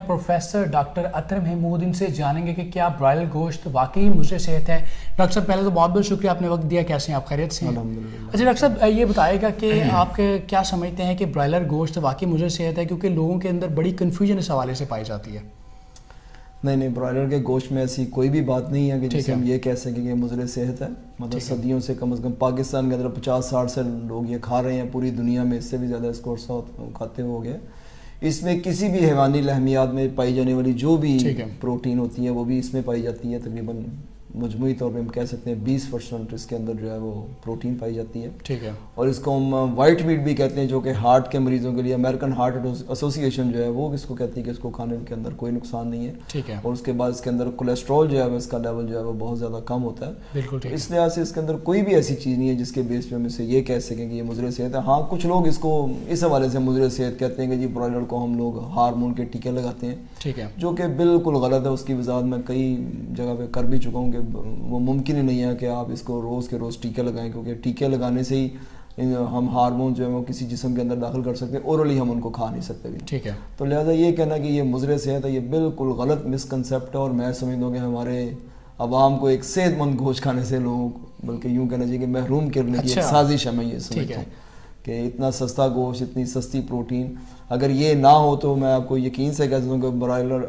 Professor doctor अतर महमूद, इनसे जानेंगे कि क्या ब्रॉयलर गोश्त वाकई मुझे सेहत है। डॉक्टर साहब पहले तो बहुत बहुत शुक्रिया, आपने वक्त दिया। कैसे हैं आप, खैरियत से हैं? अच्छा डॉक्टर साहब ये बताएगा कि आप क्या समझते हैं कि ब्रॉयलर गोश्त वाकई मुझे सेहत है, क्योंकि लोगों के अंदर बड़ी कन्फ्यूजन इस हवाले से पाई जाती है। नहीं, ब्रॉयलर के गोश्त में ऐसी कोई भी बात नहीं है कि जिससे हम ये कह सकें कि मुज़र सेहत है। मतलब सदियों से कम पाकिस्तान के अंदर 50-60 से लोग ये खा रहे हैं, पूरी दुनिया में इससे भी ज़्यादा इसको अर्सा खाते हो गए। इसमें किसी भी हैवानी लहमियात में पाई जाने वाली जो भी प्रोटीन होती है वो भी इसमें पाई जाती है। तकरीबन मजमूई तौर पे हम कह सकते हैं 20% इसके अंदर जो है वो प्रोटीन पाई जाती है। ठीक है। और इसको हम वाइट मीट भी कहते हैं, जो कि हार्ट के मरीजों के लिए अमेरिकन हार्ट एसोसिएशन जो है वो इसको कहती है कि इसको खाने के अंदर कोई नुकसान नहीं है। ठीक है। और उसके बाद इसके अंदर कोलेस्ट्रॉल जो है वो इसका लेवल जो है वो बहुत ज़्यादा कम होता है। बिल्कुल ठीक है। इस लिहाज से इसके अंदर कोई भी ऐसी चीज़ नहीं है जिसके बेस पे हम इसे ये कह सकें कि ये मुज़र सेहत है। हाँ, कुछ लोग इसको इस हवाले से मुज़र सेहत कहते हैं कि जी ब्रॉयलर को हम लोग हार्मोन के टीके लगाते हैं। ठीक है। जो कि बिल्कुल गलत है। उसकी वजाहत मैं कई जगह पे कर भी चुका हूँ कि वो मुमकिन ही नहीं है कि आप इसको रोज़ के रोज़ टीके लगाएं, क्योंकि टीके लगाने से ही हम हार्मोन जो है वो किसी जिस्म के अंदर दाखिल कर सकते हैं, ओरली हम उनको खा नहीं सकते भी। ठीक है। तो लिहाजा ये कहना कि ये मुज़र सेहत है, ये बिल्कुल गलत मिसकंसेप्ट है। और मैं समझता हूँ कि हमारे आवाम को एक सेहतमंद गोश्त खाने से लोगों को बल्कि यूँ कहना चाहिए कि महरूम करने की एक साजिश है। मैं ये समझता हूँ कि इतना सस्ता गोश्त, इतनी सस्ती प्रोटीन, अगर ये ना हो तो मैं आपको यकीन से कह सकता हूँ कि ब्रॉयलर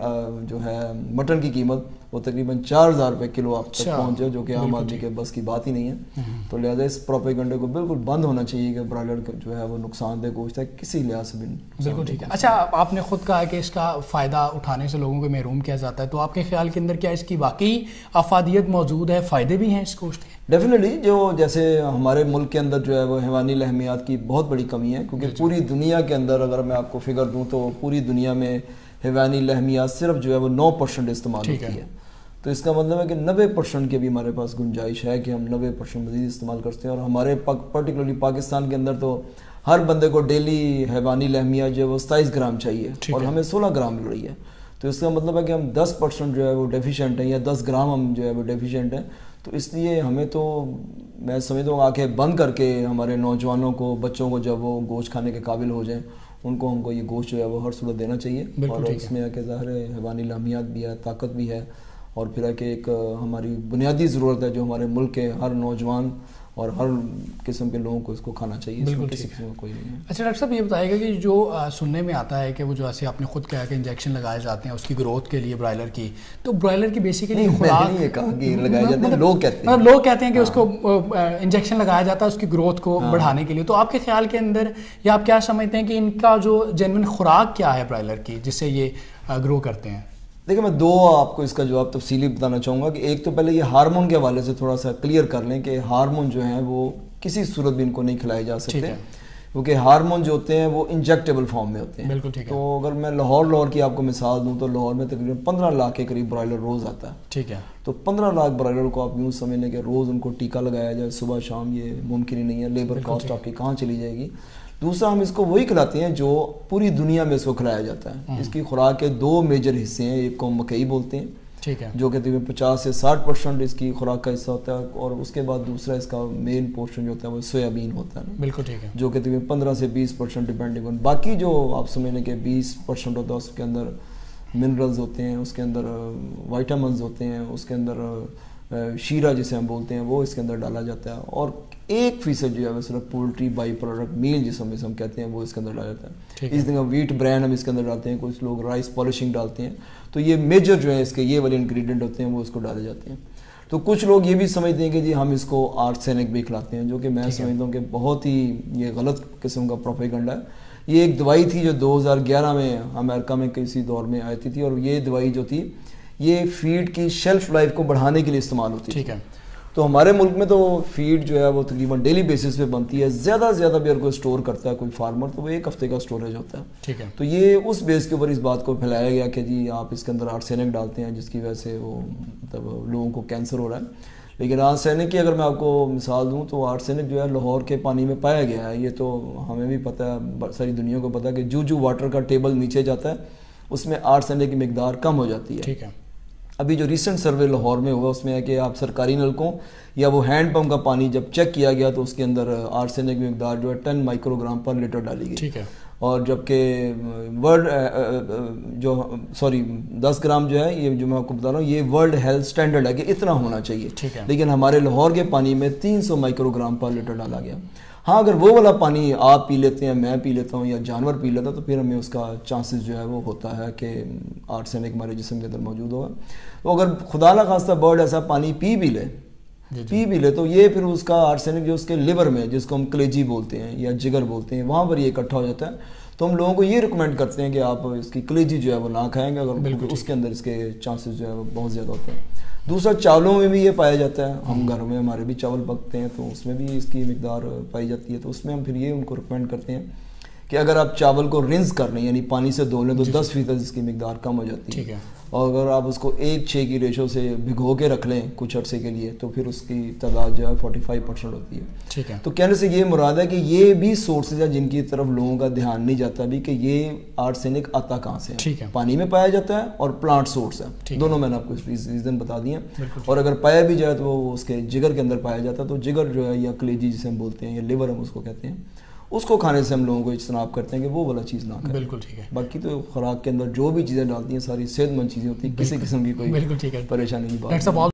जो है मटन की कीमत वो तकरीबन 4000 रुपये किलो आप तक पहुँच जाए, जो कि आम आदमी के बस की बात ही नहीं है। तो लिहाजा इस प्रोपेगेंडे को बिल्कुल बंद होना चाहिए कि ब्रॉयलर जो है वो नुकसानदेह गोश्त है, किसी लिहाज से भी। बिल्कुल ठीक है। अच्छा, आपने खुद कहा कि इसका फ़ायदा उठाने से लोगों को महरूम किया जाता है, तो आपके ख्याल के अंदर क्या इसकी वाकई अफादियत मौजूद है, फ़ायदे भी हैं इस गोश्त के? डेफिनेटली। जो जैसे हमारे मुल्क के अंदर जो है वो हैवानी लहमियात की बहुत बड़ी कमी है, क्योंकि पूरी दुनिया के अंदर अगर मैं आपको फिगर दूँ तो पूरी दुनिया में हैवानी लहमियात सिर्फ जो है वो 9% इस्तेमाल होती है। तो इसका मतलब है कि 90% की भी हमारे पास गुंजाइश है कि हम 90% मज़ीद इस्तेमाल करते हैं। और हमारे पर्टिकुलरली पाकिस्तान के अंदर तो हर बंदे को डेली हैवानी लहमिया जो है वो 27 ग्राम चाहिए और हमें 16 ग्राम मिल रही है। तो इसका मतलब है कि हम 10% जो है वो डेफिशिएंट हैं, या 10 ग्राम हम जो है वो डेफिशिएंट हैं। तो इसलिए हमें तो मैं समझता हूँ आंखें बंद करके हमारे नौजवानों को, बच्चों को जब वो गोश्त खाने के काबिल हो जाएँ, उनको हमको ये गोश्त जो है वो हर सूरत देना चाहिए। और इसमें है कि ज़ाहिर है हैवानी लहमियात भी है, ताकत भी है, और फिर है कि एक हमारी बुनियादी ज़रूरत है जो हमारे मुल्क के हर नौजवान और हर किस्म के लोगों को इसको खाना चाहिए। बिल्कुल किसी किस्म का कोई नहीं है। अच्छा डॉक्टर साहब ये बताइएगा कि जो सुनने में आता है कि वो जो ऐसे आपने खुद कहा कि इंजेक्शन लगाए जाते हैं उसकी ग्रोथ के लिए ब्रॉयलर की, तो ब्रॉयलर की बेसिकली खुराक ये कहा कि लगाए जाते हैं, लोग कहते हैं, लोग कहते हैं कि उसको इंजेक्शन लगाया जाता है उसकी ग्रोथ को बढ़ाने के लिए। तो आपके ख्याल के अंदर या आप क्या समझते हैं कि इनका जो जेन्युइन खुराक क्या है ब्रॉयलर की जिससे ये ग्रो करते हैं? देखिए, मैं दो आपको इसका जवाब तफसीली बताना चाहूँगा कि एक तो पहले ये हार्मोन के हवाले से थोड़ा सा क्लियर कर लें कि हार्मोन जो हैं वो किसी सूरत भी इनको नहीं खिलाए जा सकते, क्योंकि हार्मोन जो होते हैं वो इंजेक्टेबल फॉर्म में होते हैं। बिल्कुल ठीक है। तो अगर मैं लाहौर की आपको मिसाल दूँ तो लाहौर में तकरीबन 15 लाख के करीब ब्रॉयलर रोज़ आता है। ठीक है। तो 15 लाख ब्रॉयलर को आप यूँ समझ लें कि रोज़ उनको टीका लगाया जाए सुबह शाम, ये मुमकिन ही नहीं है। लेबर कॉस्ट आपकी कहाँ चली जाएगी। दूसरा, हम इसको वही खिलाते हैं जो पूरी दुनिया में इसको खिलाया जाता है। इसकी खुराक के दो मेजर हिस्से हैं, एक को मकई बोलते हैं, ठीक है, जो कि तकरीबन 50 से 60% इसकी खुराक का हिस्सा होता है, और उसके बाद दूसरा इसका मेन पोर्शन जो होता है वो सोयाबीन होता है। बिल्कुल ठीक है। जो कि तकरीबन 15 से 20% डिपेंडिंग ऑन, बाकी जो आप समझ लें कि 20% होता है उसके अंदर मिनरल्स होते हैं, उसके अंदर वाइटामिन्स होते हैं, उसके अंदर शीरा जिसे हम बोलते हैं वो इसके अंदर डाला जाता है, और 1% जो है वो सिर्फ पोल्ट्री बाई प्रोडक्ट मील जिसे हम कहते हैं वो इसके अंदर डाला जाता है। इस तरह व्हीट ब्रांड हम इसके अंदर डालते हैं, कुछ लोग राइस पॉलिशिंग डालते हैं। तो ये मेजर जो है इसके ये वाले इंग्रेडिएंट होते हैं वो इसको डाले जाते हैं। तो कुछ लोग ये भी समझते हैं कि जी हम इसको आर्सेनिक भी खिलाते हैं, जो कि मैं समझता हूँ कि बहुत ही ये गलत किस्म का प्रोपेगेंडा है। ये एक दवाई थी जो 2011 में अमेरिका में किसी दौर में आई थी, और ये दवाई जो थी ये फीड की शेल्फ लाइफ को बढ़ाने के लिए इस्तेमाल होती है। ठीक है। तो हमारे मुल्क में तो फीड जो है वो तकरीबन डेली बेसिस पे बनती है। ज़्यादा से ज़्यादा भी अगर कोई स्टोर करता है कोई फार्मर तो वो 1 हफ्ते का स्टोरेज होता है। ठीक है। तो ये उस बेस के ऊपर इस बात को फैलाया गया कि जी आप इसके अंदर आर्सेनिक डालते हैं जिसकी वजह से वो मतलब लोगों को कैंसर हो रहा है। लेकिन आर्सेनिक की अगर मैं आपको मिसाल दूँ तो आर्सेनिक जो है लाहौर के पानी में पाया गया है। ये तो हमें भी पता है, सारी दुनिया को पता है कि जो वाटर का टेबल नीचे जाता है उसमें आर्सेनिक की मिकदार कम हो जाती है। ठीक है। अभी जो रिसेंट सर्वे लाहौर में हुआ उसमें है कि आप सरकारी नलकों या वो हैंड पंप का पानी जब चेक किया गया तो उसके अंदर आर्सेनिक की मिकदार जो है 10 माइक्रोग्राम पर लीटर डाली गई। ठीक है। اور جبکہ ورلڈ جو 10 گرام جو ہے یہ جو میں آپ کو بتا رہا ہوں یہ ورلڈ ہیلتھ اسٹینڈرڈ ہے کہ اتنا ہونا چاہیے, لیکن ہمارے لاہور کے پانی میں 300 مائکرو گرام پر لیٹر ڈالا گیا. ہاں اگر وہ والا پانی آپ پی لیتے ہیں, میں پی لیتا ہوں یا جانور پی لیتا ہے تو پھر ہمیں اس کا چانسز جو ہے وہ ہوتا ہے کہ آرسینک ہمارے جسم کے اندر موجود ہوگا. تو اگر خدا نہ خواستہ برڈ ایسا پانی پی بھی لے تو یہ پھر اس کا آرسینک جو اس کے لیور میں, جس کو ہم کلیجی بولتے ہیں یا جگر بولتے ہیں, وہاں پر یہ اکٹھا ہو جاتا ہے. تو ہم لوگوں کو یہ ریکمینڈ کرتے ہیں کہ آپ اس کی کلیجی جو ہے وہ نہ کھائیں گے, اگر اس کے اندر اس کے چانسز جو ہے وہ بہت زیادہ ہوتے ہیں. دوسرا چاولوں میں بھی یہ پایا جاتا ہے, ہم گھر میں ہمارے بھی چاول پکتے ہیں تو اس میں بھی اس کی مقدار پائی جاتی ہے. تو اس میں ہم پھر یہ ان کو ریکمینڈ کرتے ہیں کہ اگر آپ چاول کو رنس کر لیں یعنی پانی سے دھو لیں تو 10% اس کی مقدار کم ہو جاتی ہے. اور اگر آپ اس کو 1:6 کی ریشو سے بھگو کے رکھ لیں کچھ عرصے کے لیے تو پھر اس کی تعداد جو ہے 45% ہوتی ہے. تو کہنے سے یہ مراد ہے کہ یہ بھی سورسز ہیں جن کی طرف لوگوں کا دھیان نہیں جاتا بھی کہ یہ آرسینک آتا کہاں سے ہے. پانی میں پایا جاتا ہے اور پلانٹ سورس ہے, دونوں میں نے آپ کو ریزن بتا دیے ہیں. اور اگر پایا بھی جائے تو وہ اس کے جگر کے اندر پایا جاتا ہے. تو جگر جو ہے یا کلیجی جسے ہم بولتے ہیں یا لیور ہم اس کو کہتے ہیں, اس کو کھانے سے ہم لوگوں کو اجتناب کرتے ہیں کہ وہ والا چیز نہ کھائیں. بالکل ٹھیک ہے. باقی تو خوراک کے اندر جو بھی چیزیں ڈالتی ہیں ساری صحت مند چیزیں ہوتی ہیں, کسی قسم کی کوئی پریشانی کی بات نہیں.